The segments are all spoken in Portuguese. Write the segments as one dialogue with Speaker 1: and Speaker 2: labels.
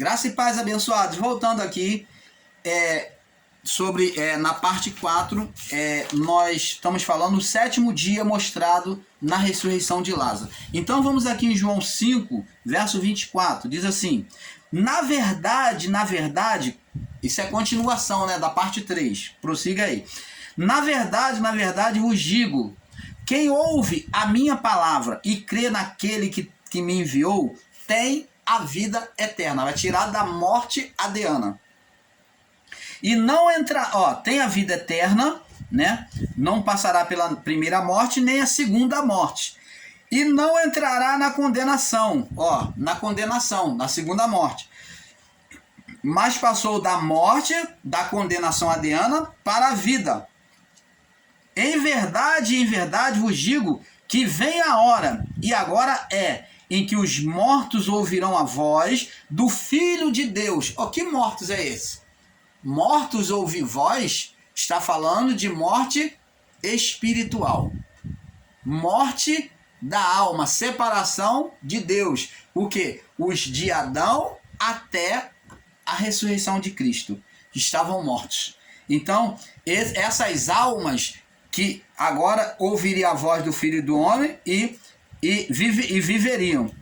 Speaker 1: Graça e paz, abençoados. Voltando aqui, na parte 4, nós estamos falando do 7º dia mostrado na ressurreição de Lázaro. Então vamos aqui em João 5, verso 24, diz assim: na verdade, isso é continuação, né, da parte 3, prossiga aí. Na verdade vos digo, quem ouve a minha palavra e crê naquele que me enviou, tem a vida eterna, vai tirar da morte adiana. E não entra, tem a vida eterna, né? Não passará pela primeira morte, nem a segunda morte. E não entrará na condenação, na segunda morte. Mas passou da morte, da condenação adiana, para a vida. Em verdade vos digo que vem a hora, e agora em que os mortos ouvirão a voz do Filho de Deus. Que mortos é esse? Mortos ouvir voz está falando de morte espiritual. Morte da alma, separação de Deus. O quê? Os de Adão até a ressurreição de Cristo, que estavam mortos. Então, essas almas que agora ouviriam a voz do Filho do Homem e viveriam.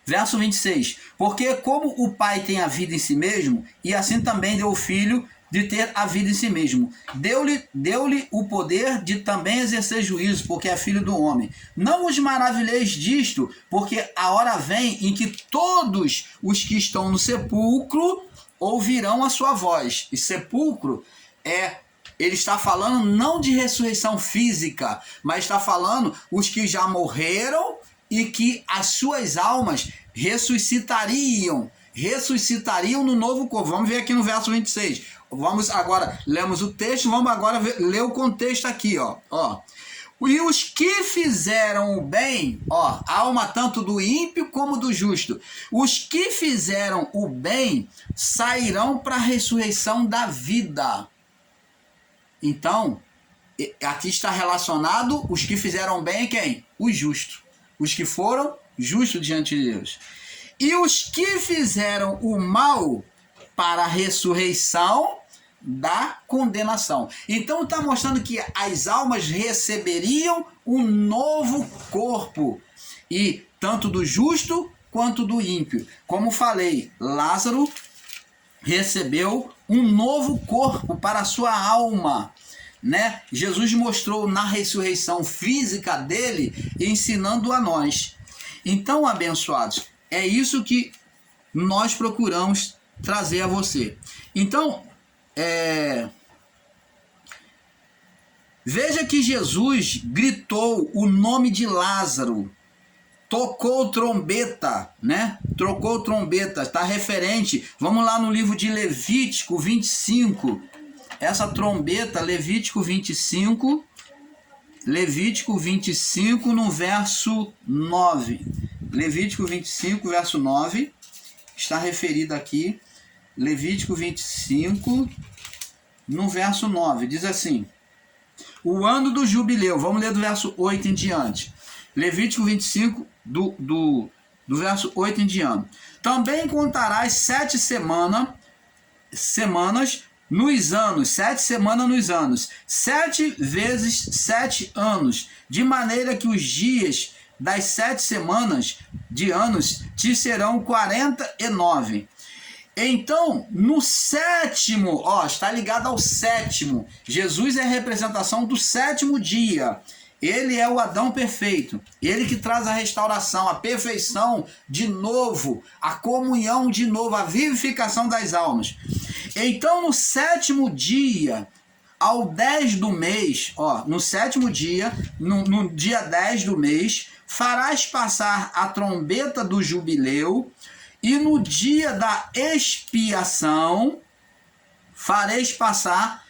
Speaker 1: Verso 26. Porque como o Pai tem a vida em si mesmo, e assim também deu o Filho de ter a vida em si mesmo. Deu-lhe o poder de também exercer juízo, porque é filho do homem. Não os maravilheis disto, porque a hora vem em que todos os que estão no sepulcro ouvirão a sua voz. E sepulcro ele está falando não de ressurreição física, mas está falando os que já morreram e que as suas almas ressuscitariam no novo corpo. Vamos ver aqui no verso 26. Vamos agora, lemos o texto, vamos agora ler o contexto aqui, E os que fizeram o bem, a alma tanto do ímpio como do justo, os que fizeram o bem sairão para a ressurreição da vida. Então, aqui está relacionado os que fizeram bem, quem? Os justos. Os que foram justos diante de Deus. E os que fizeram o mal para a ressurreição da condenação. Então está mostrando que as almas receberiam um novo corpo. E tanto do justo quanto do ímpio. Como falei, Lázaro recebeu um novo corpo para a sua alma, né? Jesus mostrou na ressurreição física dele, ensinando a nós. Então, abençoados, é isso que nós procuramos trazer a você. Então, veja que Jesus gritou o nome de Lázaro, tocou trombeta, né? Trocou trombeta, está referente. Vamos lá no livro de Levítico 25. Essa trombeta, Levítico 25, no verso 9. Levítico 25, verso 9, está referido aqui. Levítico 25, no verso 9, diz assim: o ano do jubileu. Vamos ler do verso 8 em diante. Levítico 25, do verso 8 em diante. Também contarás 7 semanas nos anos, 7 semanas nos anos, 7 vezes 7 anos, de maneira que os dias das 7 semanas de anos te serão 49. Então, no sétimo, está ligado ao sétimo. Jesus é a representação do sétimo dia. Ele é o Adão perfeito. Ele que traz a restauração, a perfeição de novo, a comunhão de novo, a vivificação das almas. Então, no sétimo dia, ao 10 do mês, no sétimo dia, no dia 10 do mês, farás passar a trombeta do jubileu, e no dia da expiação fareis passar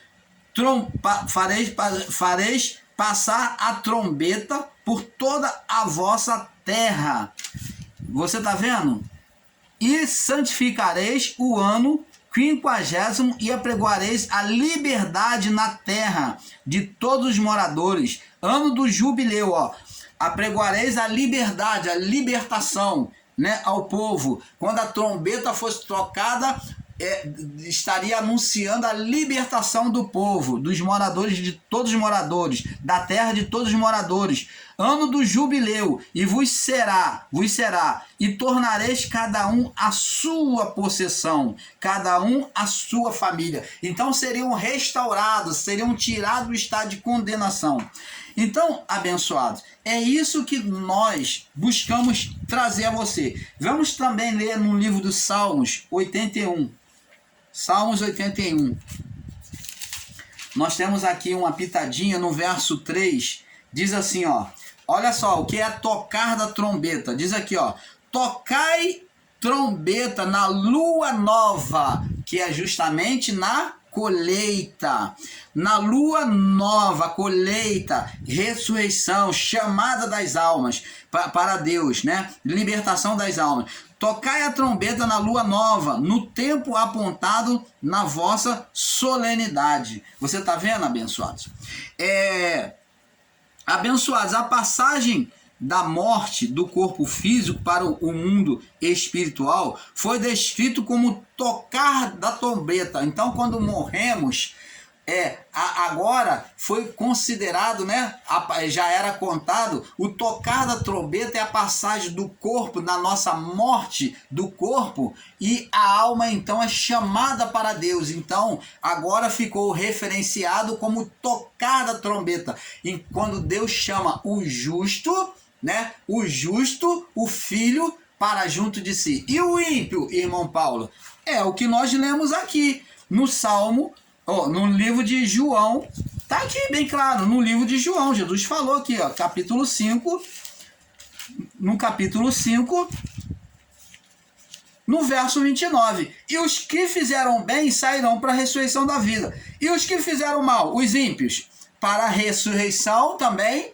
Speaker 1: a trombeta por toda a vossa terra. Você está vendo? E santificareis o ano 50º e apregoareis a liberdade na terra de todos os moradores. Ano do jubileu, apregoareis a liberdade, a libertação. né, ao povo. Quando a trombeta fosse tocada, estaria anunciando a libertação do povo, dos moradores, de todos os moradores, da terra de todos os moradores. Ano do jubileu, e vos será, e tornareis cada um a sua possessão, cada um a sua família. Então seriam restaurados, seriam tirados do estado de condenação. Então, abençoados, é isso que nós buscamos trazer a você. Vamos também ler no livro dos Salmos 81. Salmos 81. Nós temos aqui uma pitadinha no verso 3. Diz assim, ó. Olha só, o que é tocar da trombeta. Diz aqui, ó. Tocai trombeta na lua nova, que é justamente na colheita. Na lua nova, colheita, ressurreição, chamada das almas para Deus, né? Libertação das almas. Tocai a trombeta na lua nova, no tempo apontado na vossa solenidade. Você está vendo, abençoados? Abençoados, a passagem da morte do corpo físico para o mundo espiritual foi descrito como tocar da trombeta. Então, quando morremos, agora foi considerado, né? Já era contado, o tocar da trombeta é a passagem do corpo, na nossa morte do corpo, e a alma então é chamada para Deus. Então agora ficou referenciado como tocar da trombeta, e quando Deus chama o justo, né? O justo, o filho, para junto de si. E o ímpio, irmão Paulo, é o que nós lemos aqui no Salmo. No livro de João, tá aqui bem claro, no livro de João, Jesus falou aqui, ó, capítulo 5, no capítulo 5, no verso 29, e os que fizeram bem sairão para a ressurreição da vida, e os que fizeram mal, os ímpios, para a ressurreição também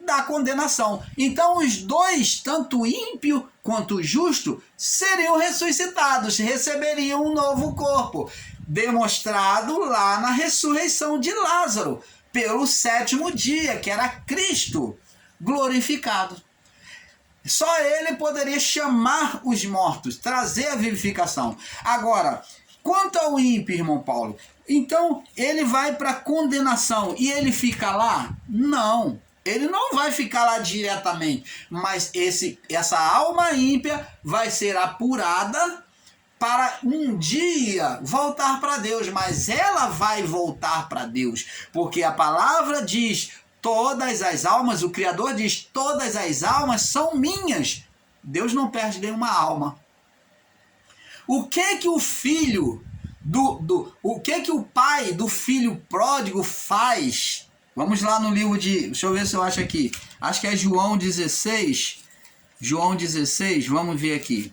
Speaker 1: da condenação. Então os dois, tanto o ímpio quanto o justo, seriam ressuscitados, receberiam um novo corpo, demonstrado lá na ressurreição de Lázaro, pelo 7º dia, que era Cristo glorificado. Só ele poderia chamar os mortos, trazer a vivificação. Agora, quanto ao ímpio, irmão Paulo, então ele vai para a condenação e ele fica lá? Não, ele não vai ficar lá diretamente, mas essa alma ímpia vai ser apurada para um dia voltar para Deus, mas ela vai voltar para Deus, porque a palavra diz, todas as almas, o Criador diz, todas as almas são minhas. Deus não perde nenhuma alma. O que o filho, o que o pai do filho pródigo faz? Vamos lá no livro de, deixa eu ver se eu acho aqui, acho que é João 16, vamos ver aqui.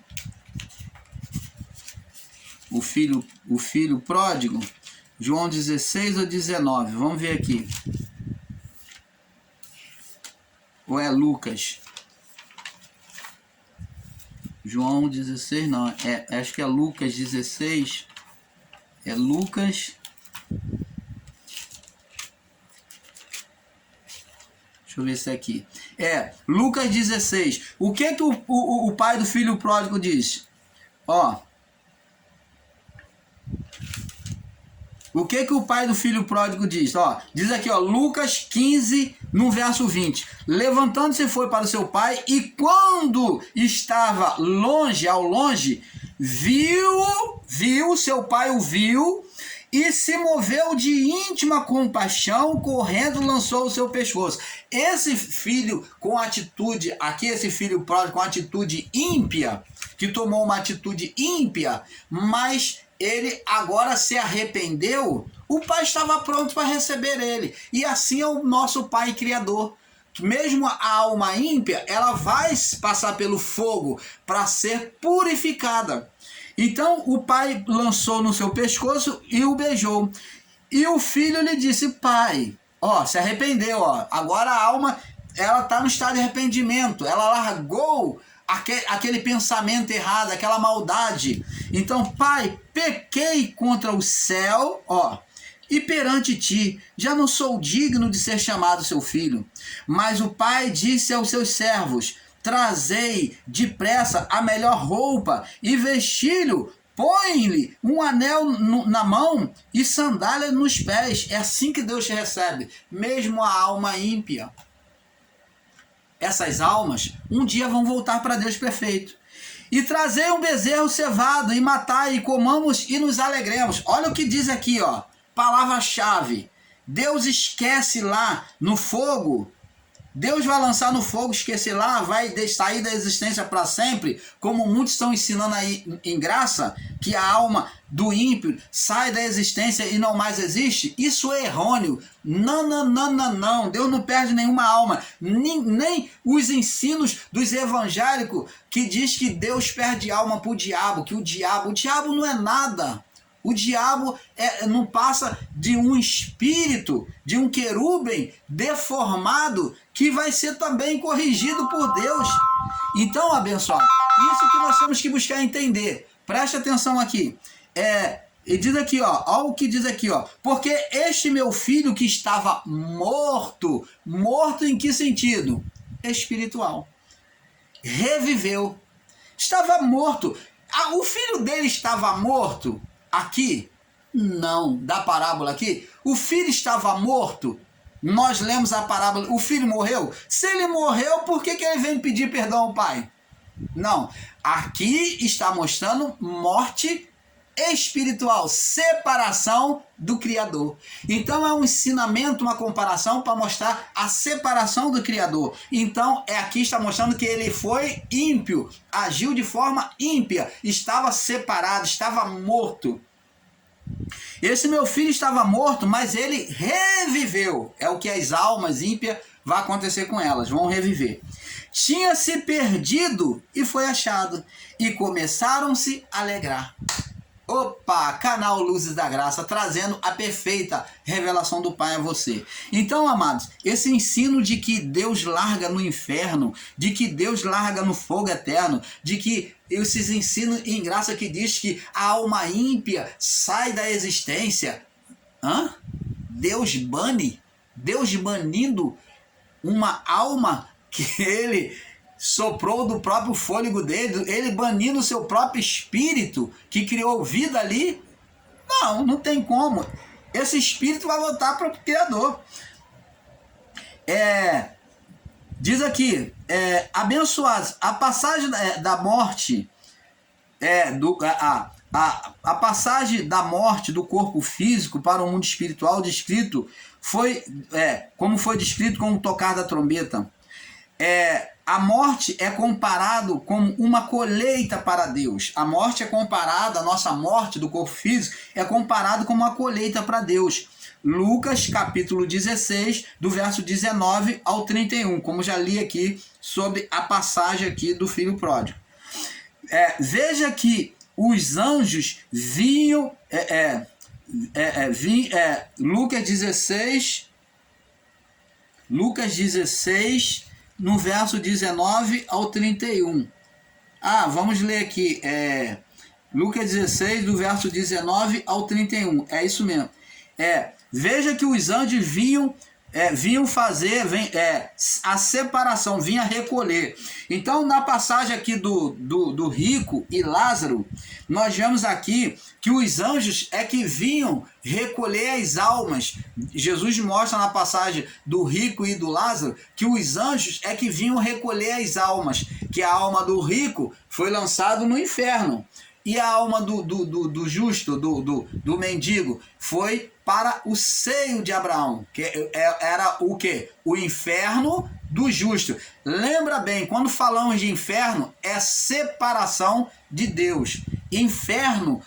Speaker 1: O filho pródigo, João 16 ou 19, vamos ver aqui. Ou é Lucas? João 16 não, acho que é Lucas 16, é Lucas, deixa eu ver se é aqui, Lucas 16, o que o pai do filho pródigo diz? Ó, o que o pai do filho pródigo diz? Ó, diz aqui, ó, Lucas 15, no verso 20. Levantando-se foi para o seu pai, e quando estava ao longe, viu, seu pai o viu, e se moveu de íntima compaixão, correndo, lançou o seu pescoço. Esse filho com atitude, aqui esse filho pródigo com atitude ímpia, que tomou uma atitude ímpia, mas ele agora se arrependeu, o pai estava pronto para receber ele. E assim é o nosso pai criador. Mesmo a alma ímpia, ela vai passar pelo fogo para ser purificada. Então o pai lançou no seu pescoço e o beijou. E o filho lhe disse, pai, ó, se arrependeu, ó. Agora a alma, ela está no estado de arrependimento, ela largou aquele pensamento errado, aquela maldade. Então, pai, pequei contra o céu, ó, e perante ti, já não sou digno de ser chamado seu filho. Mas o pai disse aos seus servos, trazei depressa a melhor roupa e vestilho, põe-lhe um anel na mão e sandália nos pés. É assim que Deus te recebe, mesmo a alma ímpia. Essas almas um dia vão voltar para Deus perfeito. E trazei um bezerro cevado e matai e comamos e nos alegremos. Olha o que diz aqui, ó, palavra-chave. Deus esquece lá no fogo. Deus vai lançar no fogo, esquecer lá, vai sair da existência para sempre, como muitos estão ensinando aí em graça, que a alma do ímpio sai da existência e não mais existe. Isso é errôneo. Não, não, não, não, não. Deus não perde nenhuma alma. Nem os ensinos dos evangélicos que diz que Deus perde alma para o diabo, que o diabo não é nada. O diabo não passa de um espírito, de um querubem deformado que vai ser também corrigido por Deus. Então, abençoado, isso que nós temos que buscar entender. Preste atenção aqui. E diz aqui, ó, olha o que diz aqui, ó. Porque este meu filho que estava morto, morto em que sentido? Espiritual. Reviveu. Estava morto. O filho dele estava morto aqui? Não. Da parábola aqui? O filho estava morto? Nós lemos a parábola. O filho morreu? Se ele morreu, por que ele vem pedir perdão ao pai? Não. Aqui está mostrando morte espiritual, separação do Criador. Então é um ensinamento, uma comparação para mostrar a separação do Criador. Então aqui está mostrando que ele foi ímpio, agiu de forma ímpia, estava separado, estava morto. Esse meu filho estava morto, mas ele reviveu. É o que as almas ímpias vai acontecer com elas, vão reviver. Tinha se perdido e foi achado, e começaram-se a alegrar. Opa, canal Luzes da Graça, trazendo a perfeita revelação do Pai a você. Então, amados, esse ensino de que Deus larga no inferno, de que Deus larga no fogo eterno, de que esses ensinos em graça que diz que a alma ímpia sai da existência. Deus banindo uma alma que ele soprou do próprio fôlego dele, ele banindo o seu próprio espírito que criou vida ali. Não tem como. Esse espírito vai voltar para o Criador. Diz aqui, abençoados, a passagem da morte, a passagem da morte do corpo físico para o mundo espiritual descrito como foi descrito com o tocar da trombeta. A morte é comparado como uma colheita para Deus. A morte é comparada, a nossa morte do corpo físico é comparado como uma colheita para Deus. Lucas capítulo 16, do verso 19 ao 31, como já li aqui sobre a passagem aqui do filho pródigo. Veja que os anjos vinham, Lucas 16, no verso 19 ao 31. Vamos ler aqui. Lucas 16, do verso 19 ao 31. É isso mesmo. Veja que os anjos vinham fazer a separação, vinha recolher. Então, na passagem aqui do rico e Lázaro, nós vemos aqui que os anjos que vinham recolher as almas. Jesus mostra na passagem do rico e do Lázaro que os anjos que vinham recolher as almas, que a alma do rico foi lançada no inferno. E a alma do justo, do mendigo, foi para o seio de Abraão, que era o quê? O inferno do justo. Lembra bem, quando falamos de inferno, é separação de Deus. Inferno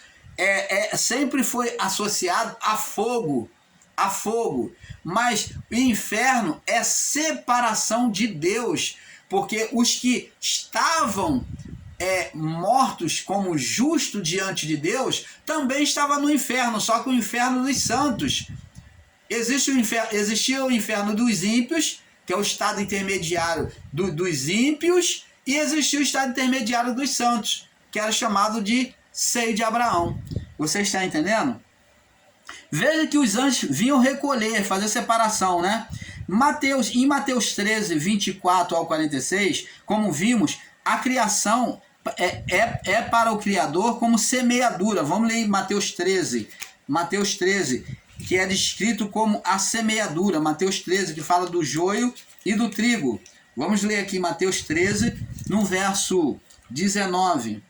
Speaker 1: sempre foi associado a fogo, mas o inferno é separação de Deus, porque os que estavam mortos como justo diante de Deus, também estava no inferno, só que o inferno dos santos. Existia o inferno dos ímpios, que é o estado intermediário dos ímpios, e existia o estado intermediário dos santos, que era chamado de seio de Abraão. Você está entendendo? Veja que os anjos vinham recolher, fazer separação, né? Em Mateus 13, 24 ao 46, como vimos, a criação é para o Criador como semeadura. Vamos ler em Mateus 13. Mateus 13, que é descrito como a semeadura. Mateus 13, que fala do joio e do trigo. Vamos ler aqui Mateus 13, no verso 19.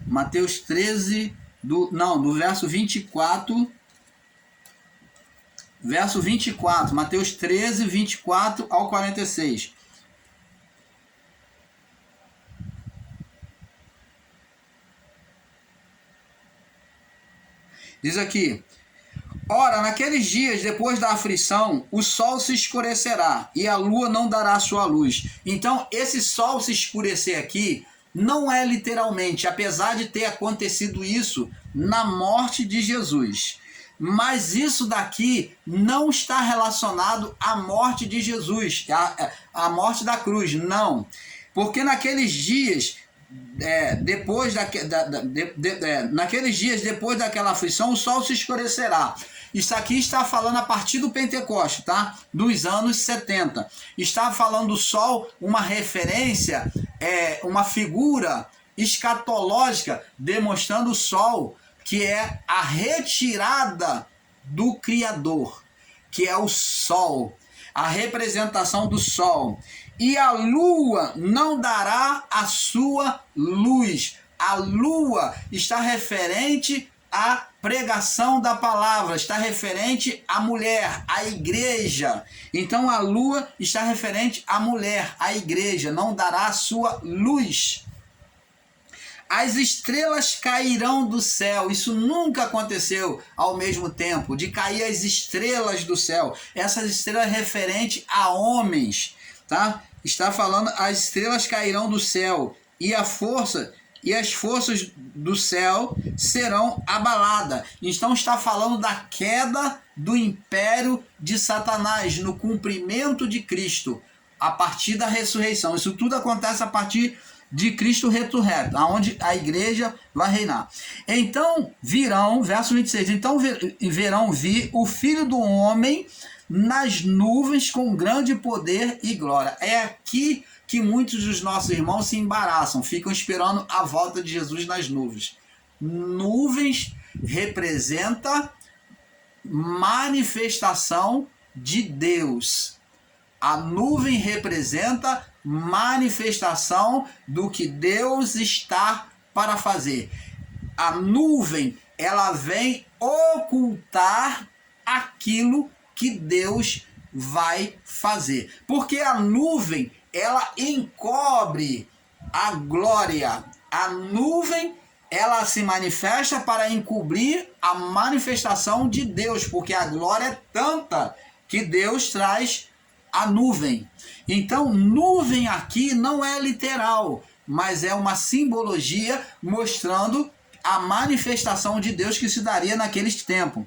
Speaker 1: Mateus 13, do verso 24. Verso 24. Mateus 13, 24 ao 46. Diz aqui: ora, naqueles dias, depois da aflição, o sol se escurecerá e a lua não dará sua luz. Então, esse sol se escurecer aqui não é literalmente, apesar de ter acontecido isso na morte de Jesus. Mas isso daqui não está relacionado à morte de Jesus, à morte da cruz, não. Porque naqueles dias... naqueles dias depois daquela aflição, o sol se escurecerá. Isso aqui está falando a partir do Pentecoste, tá? Dos anos 70. Está falando do sol, uma referência, uma figura escatológica, demonstrando o sol, que é a retirada do Criador, que é o sol, a representação do sol. E a lua não dará a sua luz. A lua está referente à pregação da palavra, está referente à mulher, à igreja. Então a lua está referente à mulher, à igreja, não dará a sua luz. As estrelas cairão do céu. Isso nunca aconteceu ao mesmo tempo, de cair as estrelas do céu. Essas estrelas referentes a homens, tá? Está falando, as estrelas cairão do céu e as forças do céu serão abaladas. Então está falando da queda do império de Satanás no cumprimento de Cristo, a partir da ressurreição. Isso tudo acontece a partir de Cristo ressurreto, aonde a igreja vai reinar. Então virão, verso 26, então verão vir o Filho do Homem nas nuvens com grande poder e glória. É aqui que muitos dos nossos irmãos se embaraçam, ficam esperando a volta de Jesus nas nuvens. Nuvens representa manifestação de Deus. A nuvem representa manifestação do que Deus está para fazer. A nuvem, ela vem ocultar aquilo que Deus vai fazer. Porque a nuvem, ela encobre a glória. A nuvem, ela se manifesta para encobrir a manifestação de Deus, porque a glória é tanta que Deus traz a nuvem. Então, nuvem aqui não é literal, mas é uma simbologia mostrando a manifestação de Deus que se daria naqueles tempos.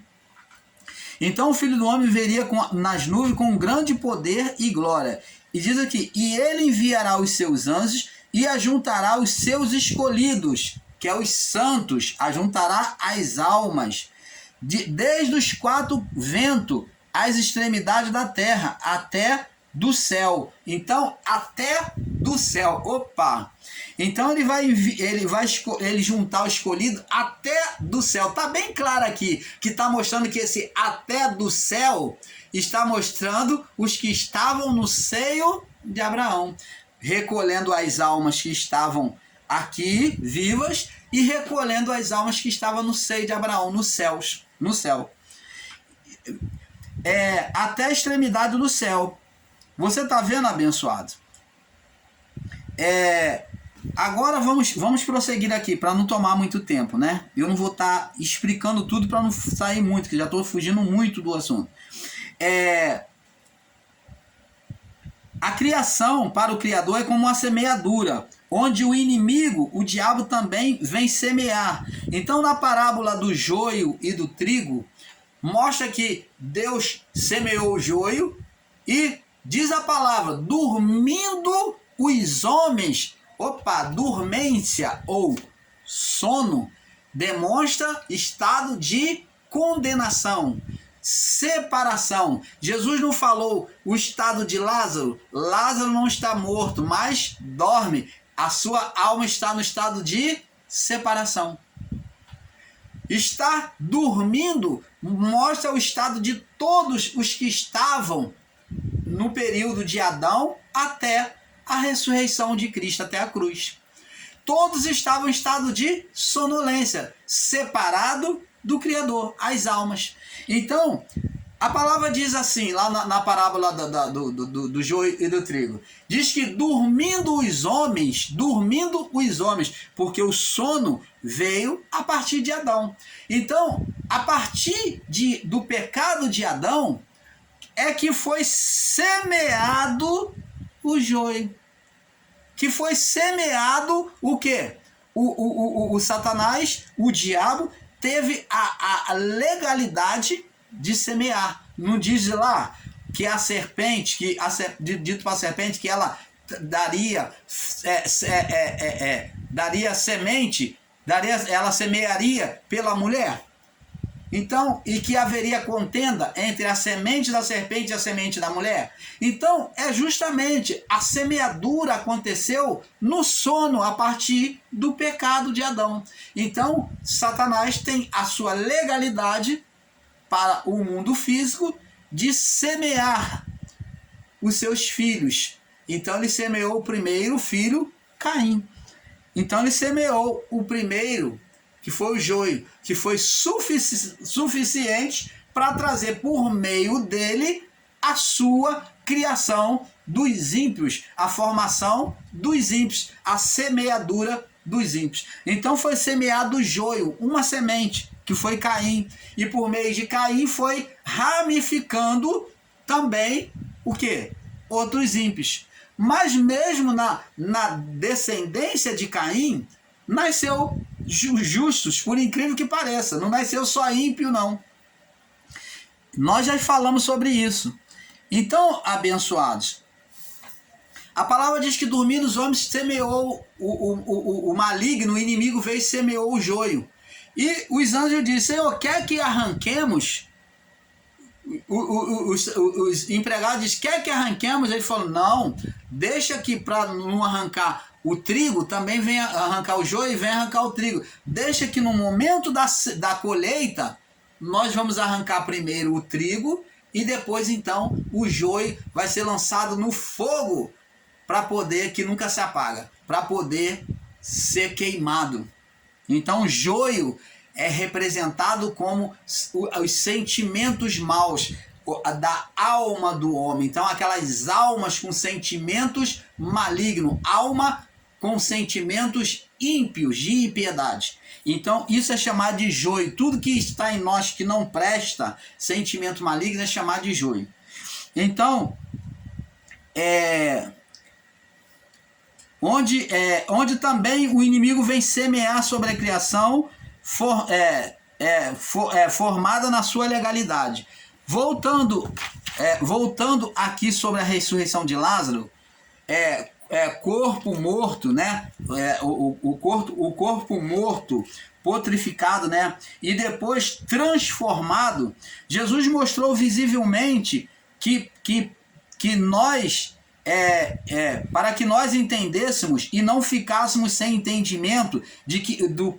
Speaker 1: Então, o Filho do Homem veria nas nuvens com grande poder e glória. E diz aqui, e ele enviará os seus anjos e ajuntará os seus escolhidos, que é os santos, ajuntará as almas, desde os quatro ventos, as extremidades da terra, até do céu. Então, até do céu. Opa! Então, ele vai juntar o escolhido até do céu. Tá bem claro aqui, que está mostrando que esse até do céu está mostrando os que estavam no seio de Abraão, recolhendo as almas que estavam aqui, vivas, e recolhendo as almas que estavam no seio de Abraão, no céu. Até a extremidade do céu. Você está vendo, abençoado? Agora vamos prosseguir aqui, para não tomar muito tempo, né? Eu não vou estar explicando tudo para não sair muito, que já estou fugindo muito do assunto. A criação para o Criador é como uma semeadura, onde o inimigo, o diabo, também vem semear. Então, na parábola do joio e do trigo, mostra que Deus semeou o joio e diz a palavra, dormindo os homens. Dormência ou sono demonstra estado de condenação. separação. Jesus não falou o estado de Lázaro. Lázaro não está morto, mas dorme. A sua alma está no estado de separação. Estar dormindo mostra o estado de todos os que estavam no período de Adão até a ressurreição de Cristo, até a cruz. Todos estavam em estado de sonolência, separado do Criador, as almas. Então, a palavra diz assim, lá na parábola do joio e do trigo, diz que dormindo os homens, porque o sono veio a partir de Adão. Então, a partir do pecado de Adão, é que foi semeado o joio. Que foi semeado o quê? O Satanás, o diabo, teve a legalidade de semear. Não diz lá que a serpente, dito para a serpente que ela daria semente, ela semearia pela mulher? Então, e que haveria contenda entre a semente da serpente e a semente da mulher? Então, é justamente a semeadura aconteceu no sono a partir do pecado de Adão. Então, Satanás tem a sua legalidade para o mundo físico de semear os seus filhos. Então, ele semeou o primeiro filho, Caim. Então, ele semeou o primeiro, que foi o joio, que foi suficiente para trazer por meio dele a sua criação dos ímpios, a formação dos ímpios, a semeadura dos ímpios. Então foi semeado o joio, uma semente, que foi Caim, e por meio de Caim foi ramificando também o quê? Outros ímpios. Mas mesmo na descendência de Caim, nasceu justos, por incrível que pareça. Não nasceu só ímpio, não. Nós já falamos sobre isso. Então, abençoados, a palavra diz que dormindo os homens semeou o maligno, o inimigo veio e semeou o joio. E os anjos disseram: Senhor, quer que arranquemos? Os empregados disseram: quer que arranquemos? Ele falou: não, deixa que para não arrancar o trigo, também vem arrancar o joio e vem arrancar o trigo. Deixa que no momento da colheita, nós vamos arrancar primeiro o trigo e depois então o joio vai ser lançado no fogo para poder, que nunca se apaga, para poder ser queimado. Então o joio é representado como os sentimentos maus da alma do homem. Então aquelas almas com sentimentos malignos, alma com sentimentos ímpios, de impiedade. Então isso é chamado de joio. Tudo que está em nós que não presta, sentimento maligno, é chamado de joio. Então, onde também o inimigo vem semear sobre a criação formada na sua legalidade. Voltando aqui sobre a ressurreição de Lázaro, corpo morto, né? O corpo morto, putrificado, né? E depois transformado. Jesus mostrou visivelmente que nós, para que nós entendêssemos e não ficássemos sem entendimento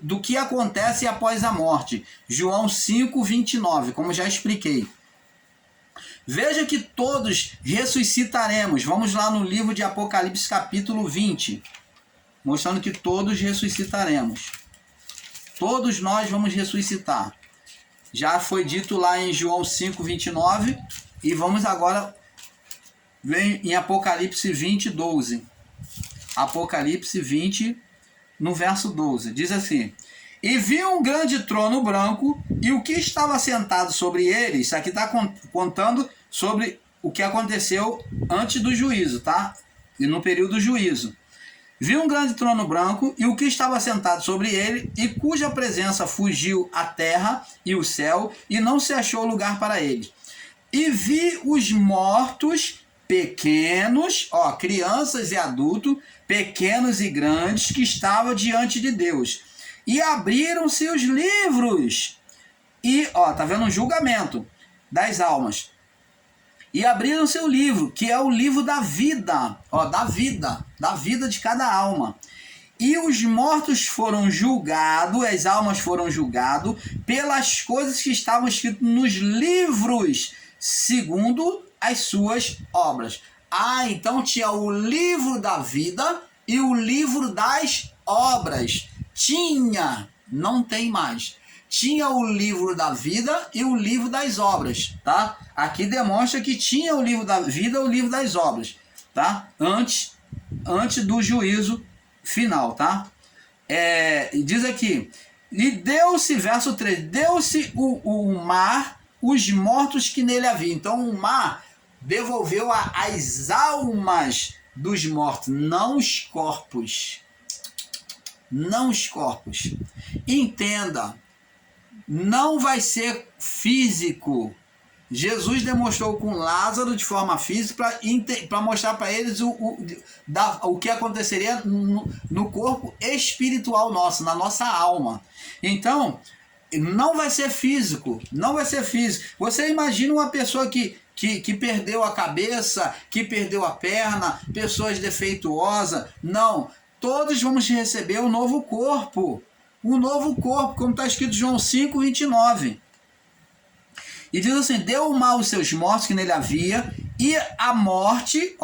Speaker 1: do que acontece após a morte. João 5:29, como já expliquei. Veja que todos ressuscitaremos. Vamos lá no livro de Apocalipse capítulo 20, mostrando que todos ressuscitaremos. Todos nós vamos ressuscitar. Já foi dito lá em João 5:29 e vamos agora ver em Apocalipse 20:12. Apocalipse 20, no verso 12. Diz assim: E vi um grande trono branco, e o que estava sentado sobre ele. Isso aqui está contando sobre o que aconteceu antes do juízo, tá? E no período do juízo. Vi um grande trono branco, e o que estava sentado sobre ele, e cuja presença fugiu a terra e o céu, e não se achou lugar para ele. E vi os mortos, pequenos, crianças e adultos, pequenos e grandes, que estavam diante de Deus. E abriram-se os livros. E, tá vendo um julgamento. das almas. E abriram seu livro, que é o livro da vida, da vida de cada alma. E os mortos foram julgados, as almas foram julgadas pelas coisas que estavam escritas nos livros, segundo as suas obras. Então tinha o livro da vida e o livro das obras. Não tem mais. Tinha o livro da vida e o livro das obras, tá? Aqui demonstra que tinha o livro da vida e o livro das obras, tá? Antes do juízo final, tá? Diz aqui, e deu-se, verso 3, deu-se o mar, os mortos que nele havia. Então o mar devolveu as almas dos mortos, não os corpos. Não os corpos. Entenda, não vai ser físico. Jesus demonstrou com Lázaro de forma física para mostrar para eles o que aconteceria no corpo espiritual nosso, na nossa alma. Então, não vai ser físico, não vai ser físico. Você imagina uma pessoa que perdeu a cabeça, que perdeu a perna, pessoas defeituosas. Não, todos vamos receber um novo corpo. Um novo corpo, como está escrito em João 5, 29. E diz assim, deu o mal aos seus mortos que nele havia, e a morte,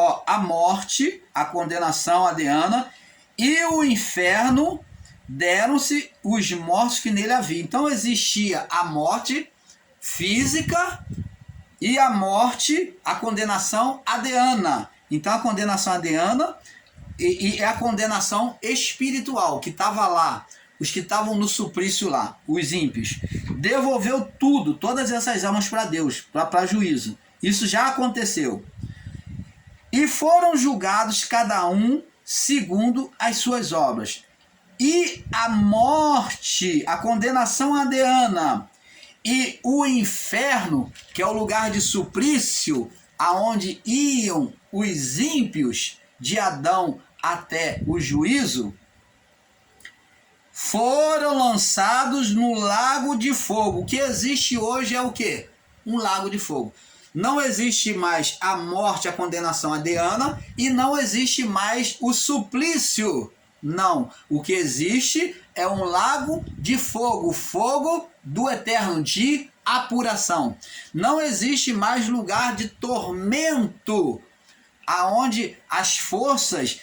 Speaker 1: a condenação adeana, e o inferno deram-se os mortos que nele havia. Então existia a morte física e a condenação adeana. Então a condenação adeana e a condenação espiritual, que estava lá, os que estavam no suplício lá, os ímpios, devolveu tudo, todas essas almas para Deus, para juízo. Isso já aconteceu. E foram julgados cada um segundo as suas obras. E a morte, a condenação adeana e o inferno, que é o lugar de suplício, aonde iam os ímpios de Adão até o juízo, foram lançados no lago de fogo. O que existe hoje é o quê? Um lago de fogo. Não existe mais a morte, a condenação adeana, e não existe mais o suplício. Não. O que existe é um lago de fogo, fogo do eterno, de apuração. Não existe mais lugar de tormento, aonde as forças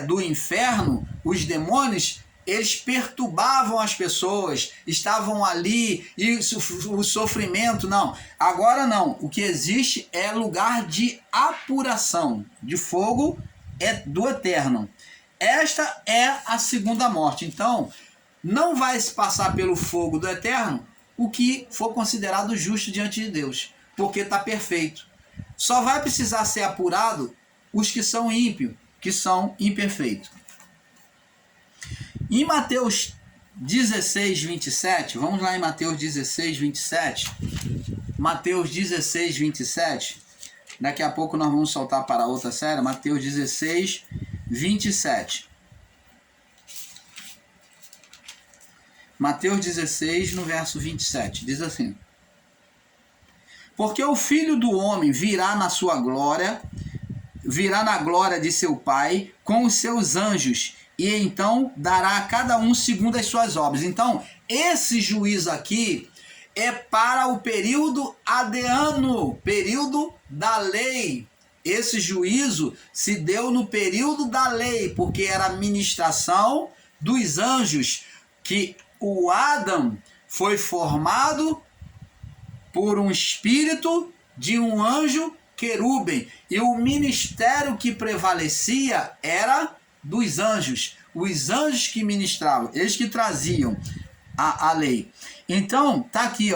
Speaker 1: do inferno, os demônios, eles perturbavam as pessoas, estavam ali, e o sofrimento, não. Agora não, o que existe é lugar de apuração, de fogo do eterno. Esta é a segunda morte. Então, não vai se passar pelo fogo do eterno o que for considerado justo diante de Deus, porque está perfeito. Só vai precisar ser apurado os que são ímpios, que são imperfeitos. Em Mateus 16, 27, vamos lá em Mateus 16, 27. Mateus 16, 27. Daqui a pouco nós vamos soltar para outra série. Mateus 16, 27. Mateus 16, no verso 27. Diz assim: porque o Filho do Homem virá na sua glória, virá na glória de seu Pai com os seus anjos, e então dará a cada um segundo as suas obras. Então, esse juízo aqui é para o período adeano, período da lei. Esse juízo se deu no período da lei, porque era a ministração dos anjos, que o Adão foi formado por um espírito de um anjo querubim, e o ministério que prevalecia era dos anjos, os anjos que ministravam, eles que traziam a lei. Então, tá aqui,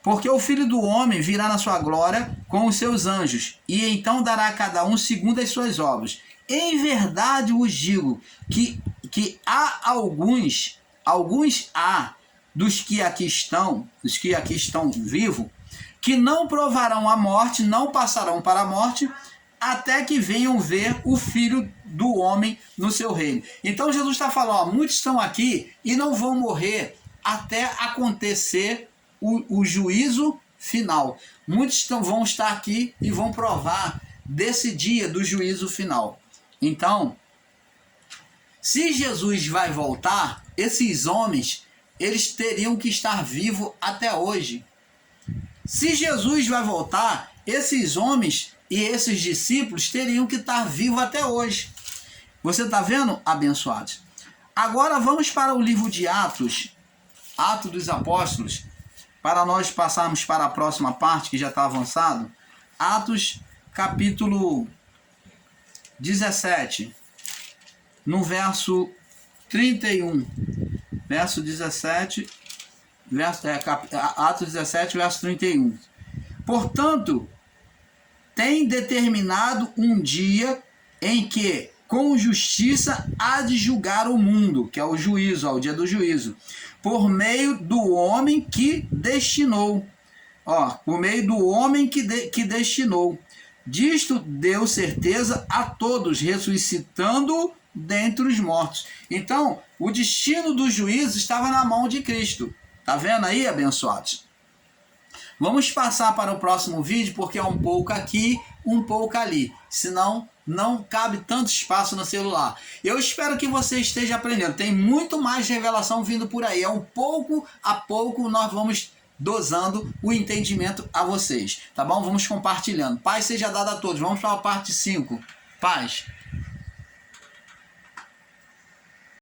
Speaker 1: porque o Filho do Homem virá na sua glória com os seus anjos, e então dará a cada um segundo as suas obras. Em verdade vos digo que há alguns há dos que aqui estão vivos, que não provarão a morte, não passarão para a morte, até que venham ver o Filho do Homem no seu reino. Então Jesus está falando, muitos estão aqui e não vão morrer até acontecer o juízo final. Muitos vão estar aqui e vão provar desse dia do juízo final. Então, se Jesus vai voltar, esses homens, eles teriam que estar vivos até hoje. Se Jesus vai voltar, esses homens e esses discípulos teriam que estar vivos até hoje. Você está vendo, abençoados? Agora vamos para o livro de Atos, Atos dos Apóstolos, para nós passarmos para a próxima parte, que já está avançado. Atos, capítulo 17, no verso 31. Verso 17, Atos 17, verso 31. Portanto, tem determinado um dia em que, com justiça, há de julgar o mundo, que é o juízo, o dia do juízo, por meio do homem que destinou. Por meio do homem que destinou. Disto deu certeza a todos, ressuscitando dentre os mortos. Então, o destino do juízo estava na mão de Cristo. Tá vendo aí, abençoados? Vamos passar para o próximo vídeo, porque é um pouco aqui, um pouco ali. Senão, não cabe tanto espaço no celular. Eu espero que você esteja aprendendo. Tem muito mais revelação vindo por aí. É um pouco a pouco nós vamos dosando o entendimento a vocês. Tá bom? Vamos compartilhando. Paz seja dada a todos. Vamos para a parte 5. Paz.